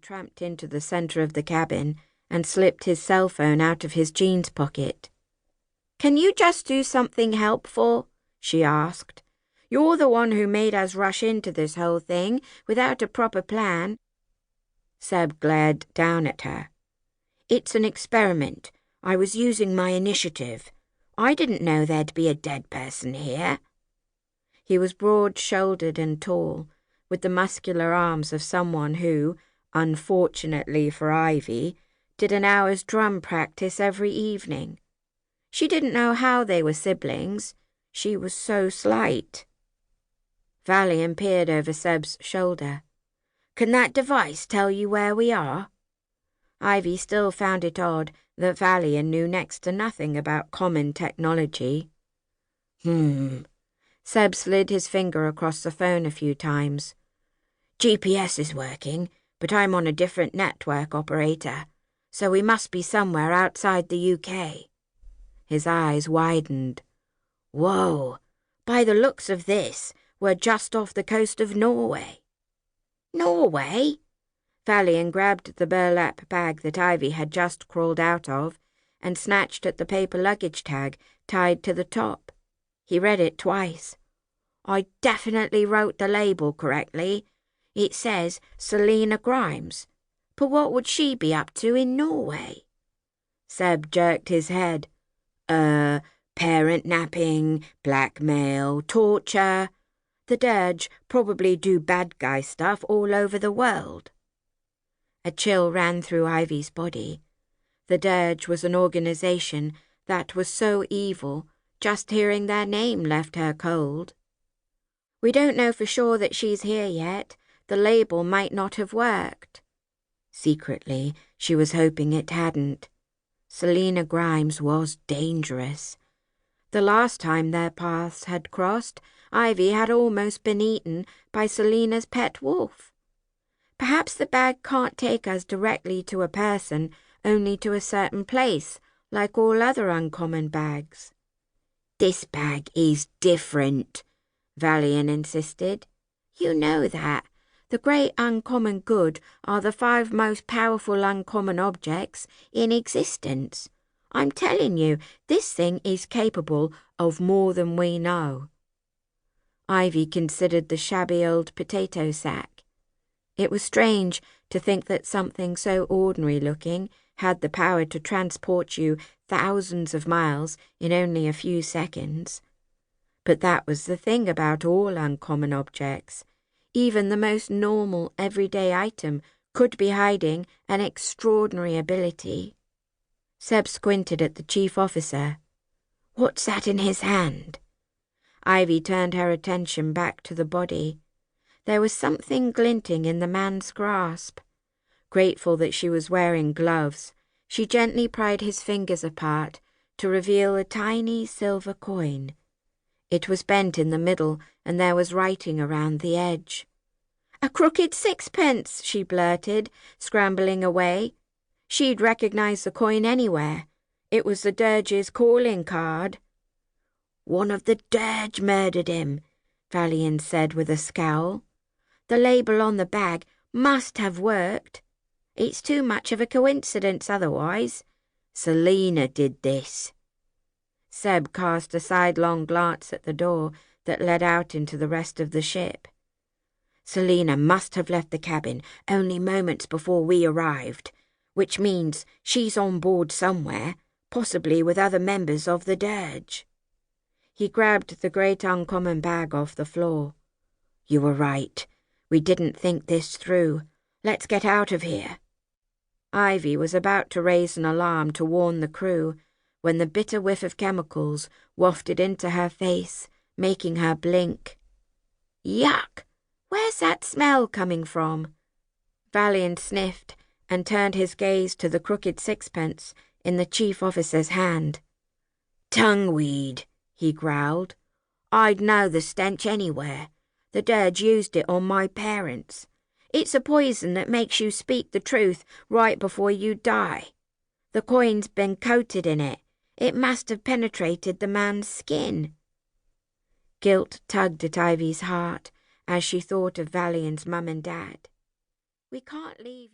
tramped into the center of the cabin and slipped his cell phone out of his jeans pocket. "Can you just do something helpful?" she asked. "You're the one who made us rush into this whole thing without a proper plan." Seb glared down at her. "It's an experiment. I was using my initiative. I didn't know there'd be a dead person here." He was broad-shouldered and tall, with the muscular arms of someone who, unfortunately for Ivy, did an hour's drum practice every evening. She didn't know how they were siblings. She was so slight. Valian peered over Seb's shoulder. "Can that device tell you where we are?" Ivy still found it odd that Valian knew next to nothing about common technology. Seb slid his finger across the phone a few times. "GPS is working, but I'm on a different network operator, so we must be somewhere outside the UK. His eyes widened. "Whoa, by the looks of this, we're just off the coast of Norway." "Norway?" Valian grabbed the burlap bag that Ivy had just crawled out of and snatched at the paper luggage tag tied to the top. He read it twice. "I definitely wrote the label correctly. It says Selena Grimes. But what would she be up to in Norway?" Seb jerked his head. Parent napping, blackmail, torture. The Dirge probably do bad guy stuff all over the world." A chill ran through Ivy's body. The Dirge was an organization that was so evil, just hearing their name left her cold. "We don't know for sure that she's here yet. The label might not have worked." Secretly, she was hoping it hadn't. Selena Grimes was dangerous. The last time their paths had crossed, Ivy had almost been eaten by Selena's pet wolf. "Perhaps the bag can't take us directly to a person, only to a certain place, like all other uncommon bags." "This bag is different," Valian insisted. "You know that. The great uncommon good are the 5 most powerful uncommon objects in existence. I'm telling you, this thing is capable of more than we know." Ivy considered the shabby old potato sack. It was strange to think that something so ordinary-looking had the power to transport you thousands of miles in only a few seconds. But that was the thing about all uncommon objects. Even the most normal, everyday item could be hiding an extraordinary ability. Seb squinted at the chief officer. "What's that in his hand?" Ivy turned her attention back to the body. There was something glinting in the man's grasp. Grateful that she was wearing gloves, she gently pried his fingers apart to reveal a tiny silver coin. It was bent in the middle, and there was writing around the edge. "A crooked 6pence, she blurted, scrambling away. She'd recognize the coin anywhere. It was the Dirge's calling card. "One of the Dirge murdered him," Valian said with a scowl. "The label on the bag must have worked. It's too much of a coincidence otherwise. Selena did this." Seb cast a sidelong glance at the door that led out into the rest of the ship. "Selena must have left the cabin only moments before we arrived, which means she's on board somewhere, possibly with other members of the Dirge." He grabbed the great uncommon bag off the floor. "You were right. We didn't think this through. Let's get out of here." Ivy was about to raise an alarm to warn the crew when the bitter whiff of chemicals wafted into her face, making her blink. "Yuck! Where's that smell coming from?" Valian sniffed and turned his gaze to the crooked 6pence in the chief officer's hand. "Tongueweed," he growled. "I'd know the stench anywhere. The Dirge used it on my parents. It's a poison that makes you speak the truth right before you die. The coin's been coated in it. It must have penetrated the man's skin." Guilt tugged at Ivy's heart as she thought of Valian's mum and dad. "We can't leave you."